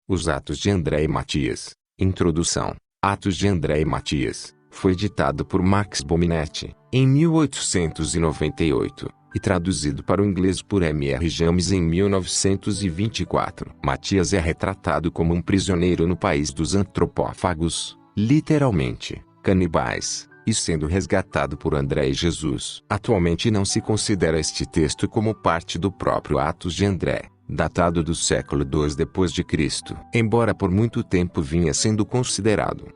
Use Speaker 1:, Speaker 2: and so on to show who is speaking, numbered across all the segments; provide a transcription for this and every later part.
Speaker 1: Os Atos de André e Matias. Introdução. Atos de André e Matias. Foi editado por Max Bominetti, em 1898, e traduzido para o inglês por M.R. James em 1924. Matias é retratado como um prisioneiro no país dos antropófagos, literalmente, canibais, e sendo resgatado por André e Jesus. Atualmente não se considera este texto como parte do próprio Atos de André, datado do século II d.C., embora por muito tempo vinha sendo considerado.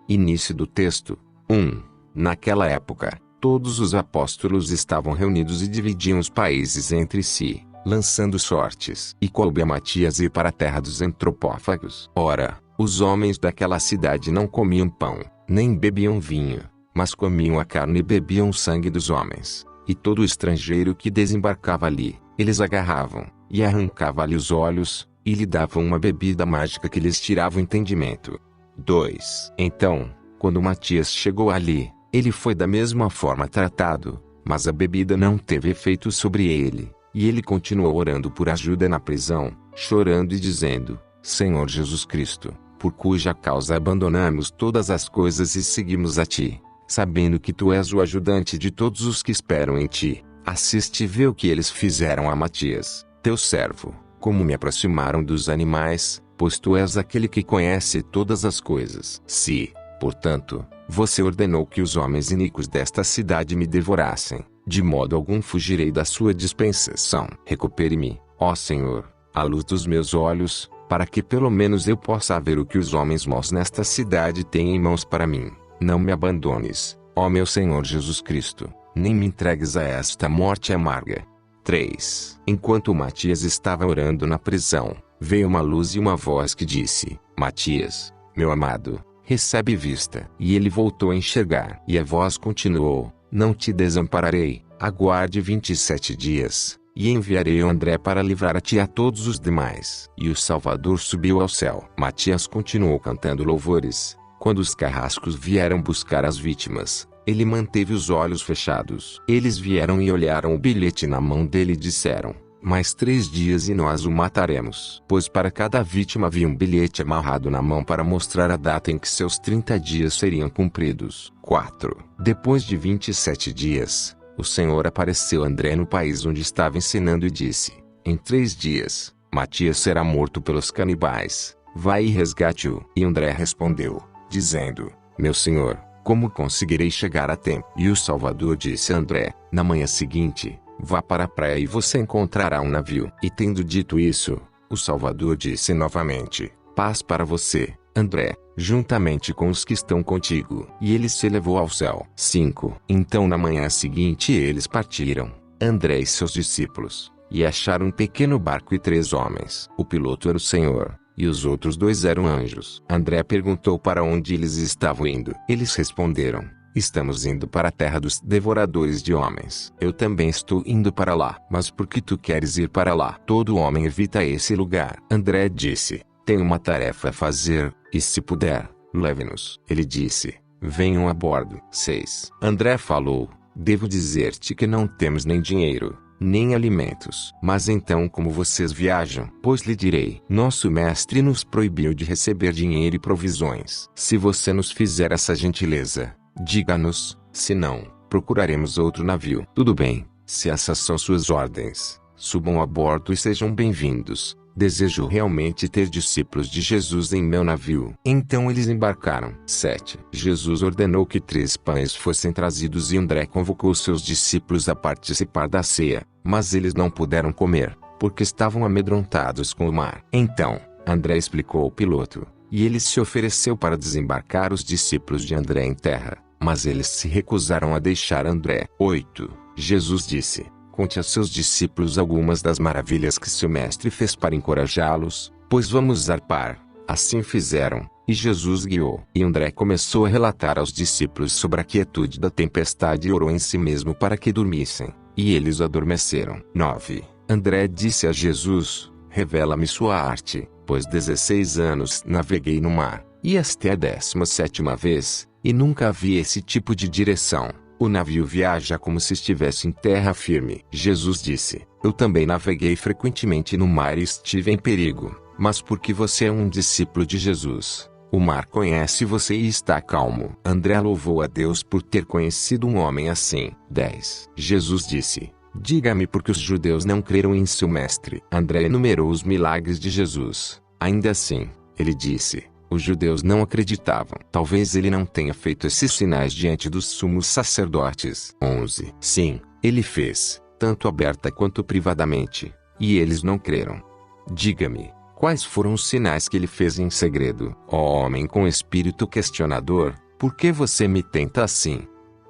Speaker 1: Início do texto. 1. Naquela época, todos os apóstolos estavam reunidos e dividiam os países entre si, lançando sortes. E coube a Matias ir para a terra dos antropófagos. Ora, os homens daquela cidade não comiam pão, nem bebiam vinho, mas comiam a carne e bebiam o sangue dos homens. E todo estrangeiro que desembarcava ali, eles agarravam, e arrancavam-lhe os olhos, e lhe davam uma bebida mágica que lhes tirava o entendimento. 2. Então, quando Matias chegou ali, ele foi da mesma forma tratado, mas a bebida não teve efeito sobre ele, e ele continuou orando por ajuda na prisão, chorando e dizendo: Senhor Jesus Cristo, por cuja causa abandonamos todas as coisas e seguimos a Ti, sabendo que Tu és o ajudante de todos os que esperam em Ti, assiste e vê o que eles fizeram a Matias, Teu servo, como me aproximaram dos animais, pois Tu és aquele que conhece todas as coisas. Se, portanto, Você ordenou que os homens iníquos desta cidade me devorassem, de modo algum fugirei da Sua dispensação. Recupere-me, ó Senhor, a luz dos meus olhos, para que pelo menos eu possa ver o que os homens maus nesta cidade têm em mãos para mim. Não me abandones, ó meu Senhor Jesus Cristo, nem me entregues a esta morte amarga. 3. Enquanto Matias estava orando na prisão, veio uma luz e uma voz que disse: Matias, meu amado, recebe vista. E ele voltou a enxergar. E a voz continuou: Não te desampararei, aguarde 27 dias, e enviarei o André para livrar a ti e a todos os demais. E o Salvador subiu ao céu. Matias continuou cantando louvores. Quando os carrascos vieram buscar as vítimas, ele manteve os olhos fechados. Eles vieram e olharam o bilhete na mão dele e disseram: Mais 3 dias e nós o mataremos. Pois para cada vítima havia um bilhete amarrado na mão para mostrar a data em que seus 30 dias seriam cumpridos. 4. Depois de 27 dias, o Senhor apareceu a André no país onde estava ensinando e disse: Em 3 dias, Matias será morto pelos canibais. Vai e resgate-o. E André respondeu, dizendo: Meu Senhor, como conseguirei chegar a tempo? E o Salvador disse a André: Na manhã seguinte, vá para a praia e você encontrará um navio. E tendo dito isso, o Salvador disse novamente: Paz para você, André, juntamente com os que estão contigo. E ele se elevou ao céu. 5. Então na manhã seguinte eles partiram, André e seus discípulos, e acharam um pequeno barco e 3 homens. O piloto era o Senhor, e os outros 2 eram anjos. André perguntou para onde eles estavam indo. Eles responderam: Estamos indo para a terra dos devoradores de homens. Eu também estou indo para lá. Mas por que tu queres ir para lá? Todo homem evita esse lugar. André disse: Tenho uma tarefa a fazer, e se puder, leve-nos. Ele disse: Venham a bordo. 6. André falou: Devo dizer-te que não temos nem dinheiro, nem alimentos. Mas então como vocês viajam? Pois lhe direi: Nosso mestre nos proibiu de receber dinheiro e provisões. Se você nos fizer essa gentileza, diga-nos, senão, procuraremos outro navio. Tudo bem, se essas são suas ordens, subam a bordo e sejam bem-vindos. Desejo realmente ter discípulos de Jesus em meu navio. Então eles embarcaram. 7. Jesus ordenou que 3 pães fossem trazidos e André convocou seus discípulos a participar da ceia, mas eles não puderam comer, porque estavam amedrontados com o mar. Então, André explicou ao piloto, e ele se ofereceu para desembarcar os discípulos de André em terra, mas eles se recusaram a deixar André. 8. Jesus disse: Conte a seus discípulos algumas das maravilhas que seu mestre fez para encorajá-los, pois vamos zarpar. Assim fizeram, e Jesus guiou. E André começou a relatar aos discípulos sobre a quietude da tempestade e orou em si mesmo para que dormissem, e eles adormeceram. 9. André disse a Jesus: Revela-me sua arte, pois 16 anos naveguei no mar, e esta é a 17ª vez, e nunca vi esse tipo de direção. O navio viaja como se estivesse em terra firme. Jesus disse: Eu também naveguei frequentemente no mar e estive em perigo, mas porque você é um discípulo de Jesus. O mar conhece você e está calmo. André louvou a Deus por ter conhecido um homem assim. 10. Jesus disse: diga-me por que os judeus não creram em seu mestre. André enumerou os milagres de Jesus. Ainda assim, ele disse: os judeus não acreditavam. Talvez ele não tenha feito esses sinais diante dos sumos sacerdotes. 11. Sim, ele fez, tanto aberta quanto privadamente, e eles não creram. Diga-me, quais foram os sinais que ele fez em segredo? Ó homem com espírito questionador, por que você me tenta assim?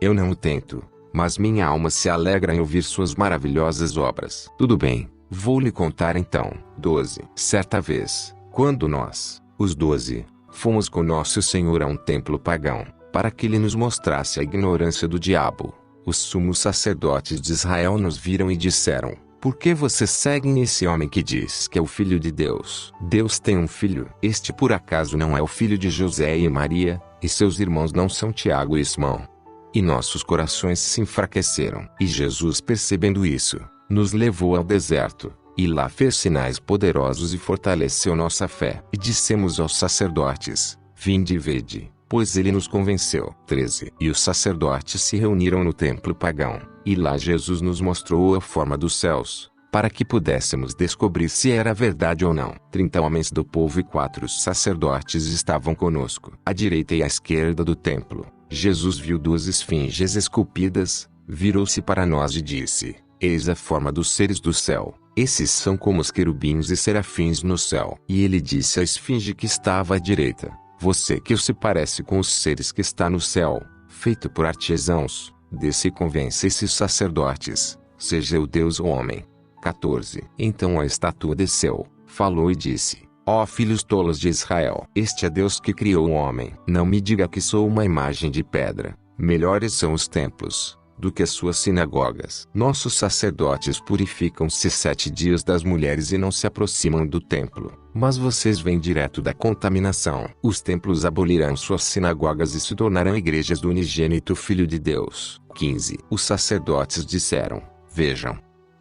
Speaker 1: Eu não o tento, mas minha alma se alegra em ouvir suas maravilhosas obras. Tudo bem, vou lhe contar então. 12. Certa vez, quando nós, os 12, fomos com nosso Senhor a um templo pagão, para que ele nos mostrasse a ignorância do diabo, os sumos sacerdotes de Israel nos viram e disseram: por que vocês seguem esse homem que diz que é o Filho de Deus? Deus tem um filho. Este por acaso não é o filho de José e Maria, e seus irmãos não são Tiago e Simão? E nossos corações se enfraqueceram. E Jesus, percebendo isso, nos levou ao deserto, e lá fez sinais poderosos e fortaleceu nossa fé. E dissemos aos sacerdotes: vinde e vede, pois ele nos convenceu. 13. E os sacerdotes se reuniram no templo pagão, e lá Jesus nos mostrou a forma dos céus, para que pudéssemos descobrir se era verdade ou não. 30 homens do povo e 4 sacerdotes estavam conosco. À direita e à esquerda do templo, Jesus viu 2 esfinges esculpidas, virou-se para nós e disse: eis a forma dos seres do céu. Esses são como os querubins e serafins no céu. E ele disse à esfinge que estava à direita: você que se parece com os seres que está no céu, feito por artesãos, desce e convence esses sacerdotes, seja o Deus ou homem. 14. Então a estátua desceu, falou e disse: ó filhos tolos de Israel, este é Deus que criou o homem. Não me diga que sou uma imagem de pedra. Melhores são os templos do que suas sinagogas. Nossos sacerdotes purificam-se 7 dias das mulheres e não se aproximam do templo. Mas vocês vêm direto da contaminação. Os templos abolirão suas sinagogas e se tornarão igrejas do unigênito Filho de Deus. 15. Os sacerdotes disseram: vejam,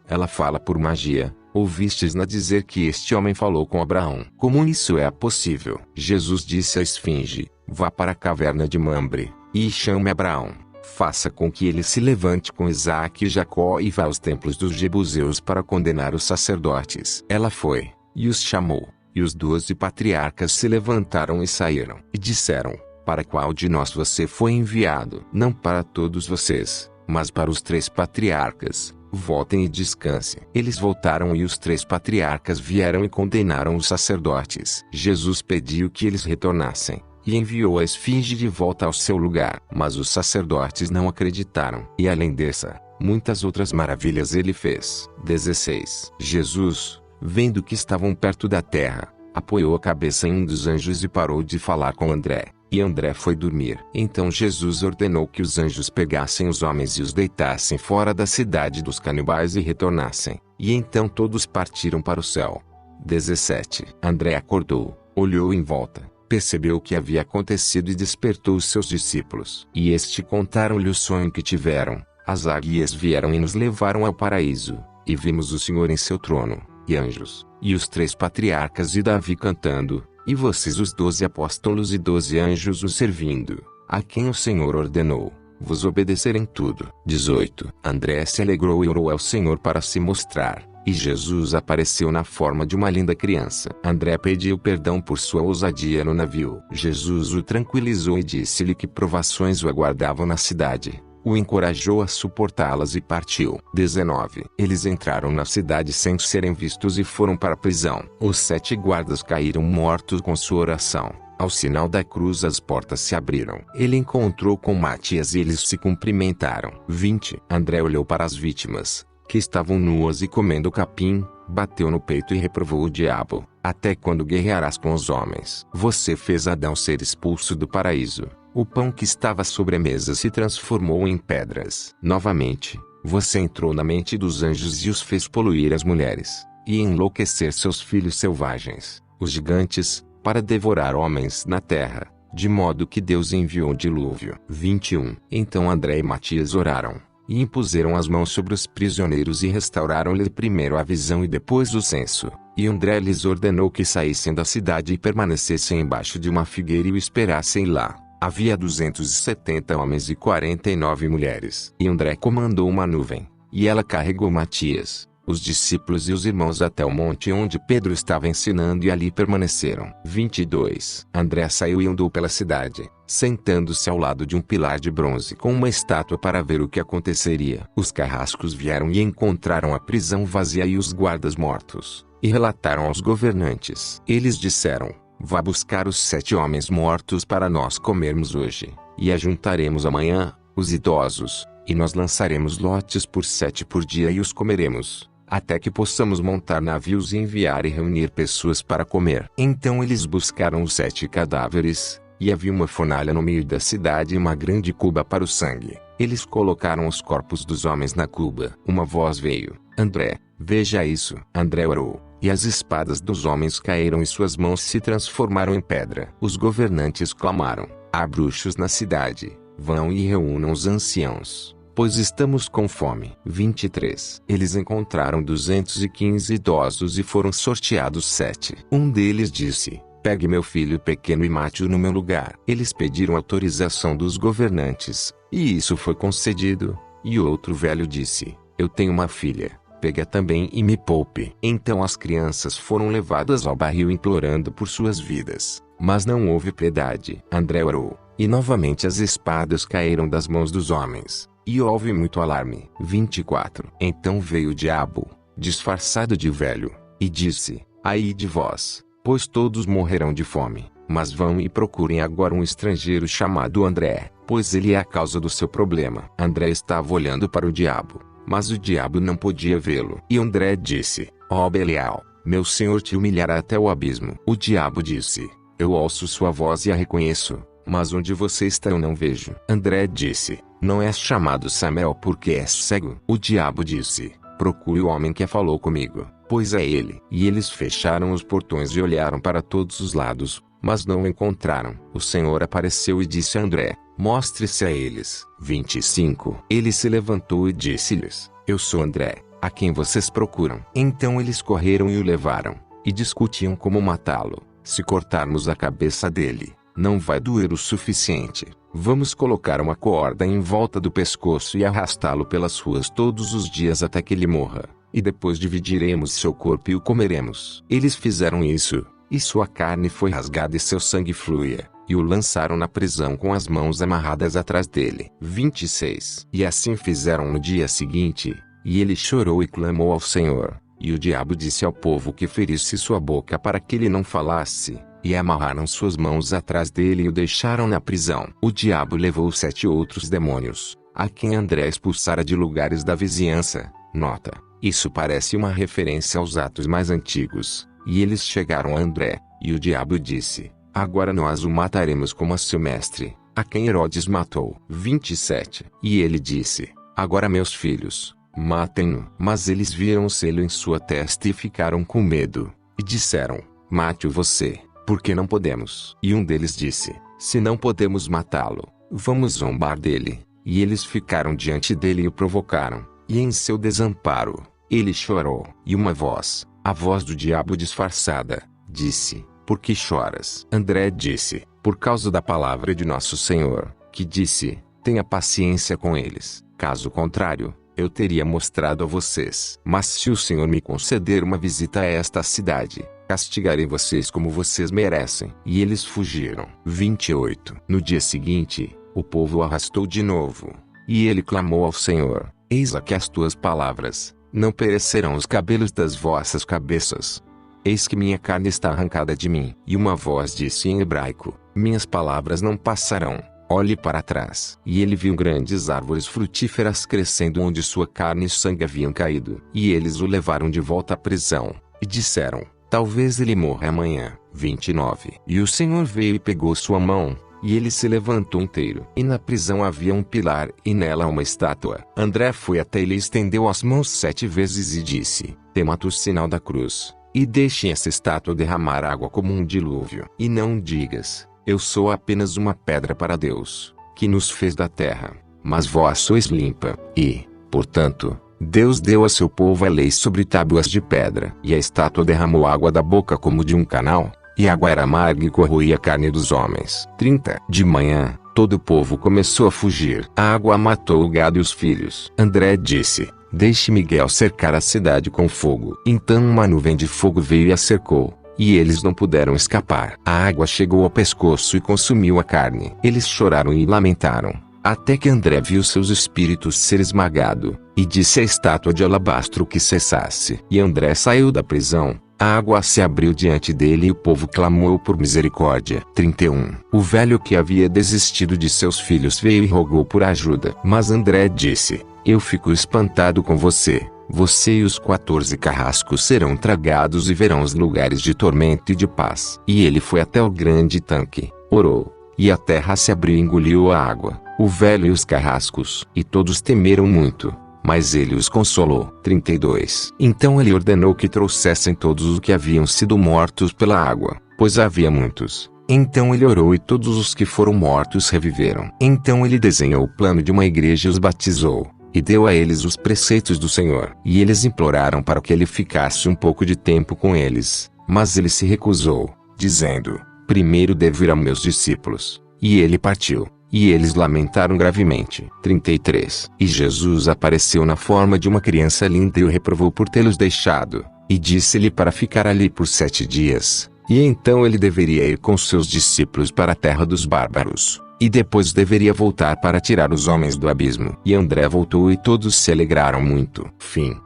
Speaker 1: ela fala por magia. Ouvistes-na dizer que este homem falou com Abraão. Como isso é possível? Jesus disse à esfinge: vá para a caverna de Mamre, e chame Abraão. Faça com que ele se levante com Isaque e Jacó e vá aos templos dos jebuseus para condenar os sacerdotes. Ela foi, e os chamou, e os 12 patriarcas se levantaram e saíram. E disseram: para qual de nós você foi enviado? Não para todos vocês, mas para os 3 patriarcas. Voltem e descansem. Eles voltaram e os 3 patriarcas vieram e condenaram os sacerdotes. Jesus pediu que eles retornassem, e enviou a esfinge de volta ao seu lugar. Mas os sacerdotes não acreditaram. E além dessa, muitas outras maravilhas ele fez. 16. Jesus, vendo que estavam perto da terra, apoiou a cabeça em um dos anjos e parou de falar com André. E André foi dormir. Então Jesus ordenou que os anjos pegassem os homens e os deitassem fora da cidade dos canibais e retornassem. E então todos partiram para o céu. 17. André acordou, olhou em volta, percebeu o que havia acontecido e despertou os seus discípulos. E estes contaram-lhe o sonho que tiveram. As águias vieram e nos levaram ao paraíso, e vimos o Senhor em seu trono, e anjos, e os 3 patriarcas e Davi cantando, e vocês os 12 apóstolos e 12 anjos os servindo, a quem o Senhor ordenou vos obedecer em tudo. 18. André se alegrou e orou ao Senhor para se mostrar, e Jesus apareceu na forma de uma linda criança. André pediu perdão por sua ousadia no navio. Jesus o tranquilizou e disse-lhe que provações o aguardavam na cidade. O encorajou a suportá-las e partiu. 19. Eles entraram na cidade sem serem vistos e foram para a prisão. Os 7 guardas caíram mortos com sua oração. Ao sinal da cruz as portas se abriram. Ele encontrou com Matias e eles se cumprimentaram. 20. André olhou para as vítimas, que estavam nuas e comendo capim, bateu no peito e reprovou o diabo: até quando guerrearás com os homens? Você fez Adão ser expulso do paraíso. O pão que estava sobre a mesa se transformou em pedras. Novamente, você entrou na mente dos anjos e os fez poluir as mulheres, e enlouquecer seus filhos selvagens, os gigantes, para devorar homens na terra, de modo que Deus enviou o dilúvio. 21. Então André e Matias oraram: e impuseram as mãos sobre os prisioneiros e restauraram-lhe primeiro a visão e depois o senso. E André lhes ordenou que saíssem da cidade e permanecessem embaixo de uma figueira e o esperassem lá. Havia 270 homens e 49 mulheres. E André comandou uma nuvem, e ela carregou Matias, os discípulos e os irmãos até o monte onde Pedro estava ensinando e ali permaneceram. 22. André saiu e andou pela cidade, sentando-se ao lado de um pilar de bronze com uma estátua para ver o que aconteceria. Os carrascos vieram e encontraram a prisão vazia e os guardas mortos, e relataram aos governantes. Eles disseram: vá buscar os 7 homens mortos para nós comermos hoje, e ajuntaremos amanhã os idosos, e nós lançaremos lotes por 7 por dia e os comeremos, até que possamos montar navios e enviar e reunir pessoas para comer. Então eles buscaram os 7 cadáveres, e havia uma fornalha no meio da cidade e uma grande cuba para o sangue. Eles colocaram os corpos dos homens na cuba. Uma voz veio: André, veja isso. André orou, e as espadas dos homens caíram e suas mãos se transformaram em pedra. Os governantes clamaram: há bruxos na cidade, vão e reúnam os anciãos, pois estamos com fome. 23. Eles encontraram 215 idosos e foram sorteados 7. Um deles disse: pegue meu filho pequeno e mate-o no meu lugar. Eles pediram autorização dos governantes, e isso foi concedido. E outro velho disse: eu tenho uma filha, pega também e me poupe. Então as crianças foram levadas ao barril implorando por suas vidas, mas não houve piedade. André orou, e novamente as espadas caíram das mãos dos homens, e houve muito alarme. 24. Então veio o diabo, disfarçado de velho, e disse: ai de vós, pois todos morrerão de fome. Mas vão e procurem agora um estrangeiro chamado André, pois ele é a causa do seu problema. André estava olhando para o diabo, mas o diabo não podia vê-lo. E André disse: ó Belial, meu senhor te humilhará até o abismo. O diabo disse: eu ouço sua voz e a reconheço, mas onde você está eu não vejo. André disse: não és chamado Samuel porque és cego. O diabo disse: procure o homem que falou comigo, pois é ele. E eles fecharam os portões e olharam para todos os lados, mas não o encontraram. O Senhor apareceu e disse a André: mostre-se a eles. 25. Ele se levantou e disse-lhes: eu sou André, a quem vocês procuram. Então eles correram e o levaram, e discutiam como matá-lo. Se cortarmos a cabeça dele, não vai doer o suficiente. Vamos colocar uma corda em volta do pescoço e arrastá-lo pelas ruas todos os dias até que ele morra, e depois dividiremos seu corpo e o comeremos. Eles fizeram isso, e sua carne foi rasgada e seu sangue fluía, e o lançaram na prisão com as mãos amarradas atrás dele. 26. E assim fizeram no dia seguinte, e ele chorou e clamou ao Senhor. E o diabo disse ao povo que ferisse sua boca para que ele não falasse, e amarraram suas mãos atrás dele e o deixaram na prisão. O diabo levou 7 outros demônios, a quem André expulsara de lugares da vizinhança. Nota: isso parece uma referência aos atos mais antigos. E eles chegaram a André, e o diabo disse: agora nós o mataremos como a seu mestre, a quem Herodes matou. 27. E ele disse: agora meus filhos, matem-no. Mas eles viram o selo em sua testa e ficaram com medo, e disseram: mate-o você, porque não podemos. E um deles disse: se não podemos matá-lo, vamos zombar dele. E eles ficaram diante dele e o provocaram, e em seu desamparo, ele chorou. E uma voz, a voz do diabo disfarçada, disse: por que choras? André disse: por causa da palavra de nosso Senhor, que disse: tenha paciência com eles, caso contrário, eu teria mostrado a vocês. Mas se o Senhor me conceder uma visita a esta cidade, castigarei vocês como vocês merecem. E eles fugiram. 28. No dia seguinte, o povo o arrastou de novo, e ele clamou ao Senhor: eis aqui as tuas palavras, não perecerão os cabelos das vossas cabeças. Eis que minha carne está arrancada de mim. E uma voz disse em hebraico: minhas palavras não passarão. Olhe para trás. E ele viu grandes árvores frutíferas crescendo onde sua carne e sangue haviam caído. E eles o levaram de volta à prisão, e disseram: talvez ele morra amanhã. 29. E o Senhor veio e pegou sua mão, e ele se levantou inteiro. E na prisão havia um pilar, e nela uma estátua. André foi até ele e estendeu as mãos 7 vezes e disse: temate o sinal da cruz, e deixe essa estátua derramar água como um dilúvio. E não digas: eu sou apenas uma pedra para Deus, que nos fez da terra, Mas vós sois limpa, e, portanto, Deus deu a seu povo a lei sobre tábuas de pedra. E a estátua derramou água da boca como de um canal, e a água era amarga e corroía a carne dos homens. 30. De manhã, todo o povo começou a fugir. A água matou o gado e os filhos. André disse: deixe Miguel cercar a cidade com fogo. Então uma nuvem de fogo veio e a cercou, e eles não puderam escapar. A água chegou ao pescoço e consumiu a carne. Eles choraram e lamentaram, até que André viu seus espíritos ser esmagado, e disse à estátua de alabastro que cessasse. E André saiu da prisão. A água se abriu diante dele e o povo clamou por misericórdia. 31. O velho que havia desistido de seus filhos veio e rogou por ajuda. Mas André disse: eu fico espantado com você. Você e os 14 carrascos serão tragados e verão os lugares de tormento e de paz. E ele foi até o grande tanque, orou, e a terra se abriu e engoliu a água, o velho e os carrascos. E todos temeram muito, mas ele os consolou. 32. Então ele ordenou que trouxessem todos os que haviam sido mortos pela água, pois havia muitos. Então ele orou e todos os que foram mortos reviveram. Então ele desenhou o plano de uma igreja e os batizou, e deu a eles os preceitos do Senhor. E eles imploraram para que ele ficasse um pouco de tempo com eles, mas ele se recusou, dizendo: primeiro devo ir a meus discípulos. E ele partiu. E eles lamentaram gravemente. 33. E Jesus apareceu na forma de uma criança linda e o reprovou por tê-los deixado, e disse-lhe para ficar ali por 7 dias, e então ele deveria ir com seus discípulos para a terra dos bárbaros, e depois deveria voltar para tirar os homens do abismo. E André voltou e todos se alegraram muito. Fim.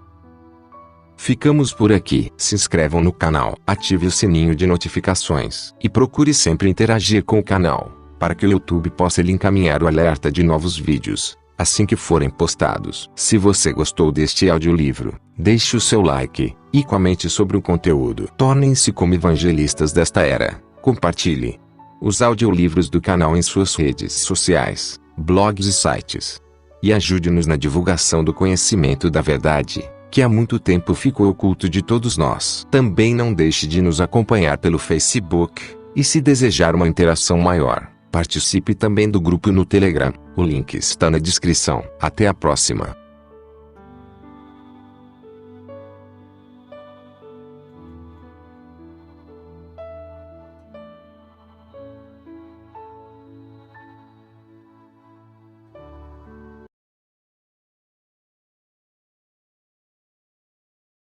Speaker 1: Ficamos por aqui. Se inscrevam no canal, ative o sininho de notificações, e procure sempre interagir com o canal, para que o YouTube possa lhe encaminhar o alerta de novos vídeos, assim que forem postados. Se você gostou deste audiolivro, deixe o seu like, e comente sobre o conteúdo. Tornem-se como evangelistas desta era. Compartilhe os audiolivros do canal em suas redes sociais, blogs e sites. E ajude-nos na divulgação do conhecimento da verdade, que há muito tempo ficou oculto de todos nós. Também não deixe de nos acompanhar pelo Facebook, e se desejar uma interação maior, participe também do grupo no Telegram. O link está na descrição. Até a próxima.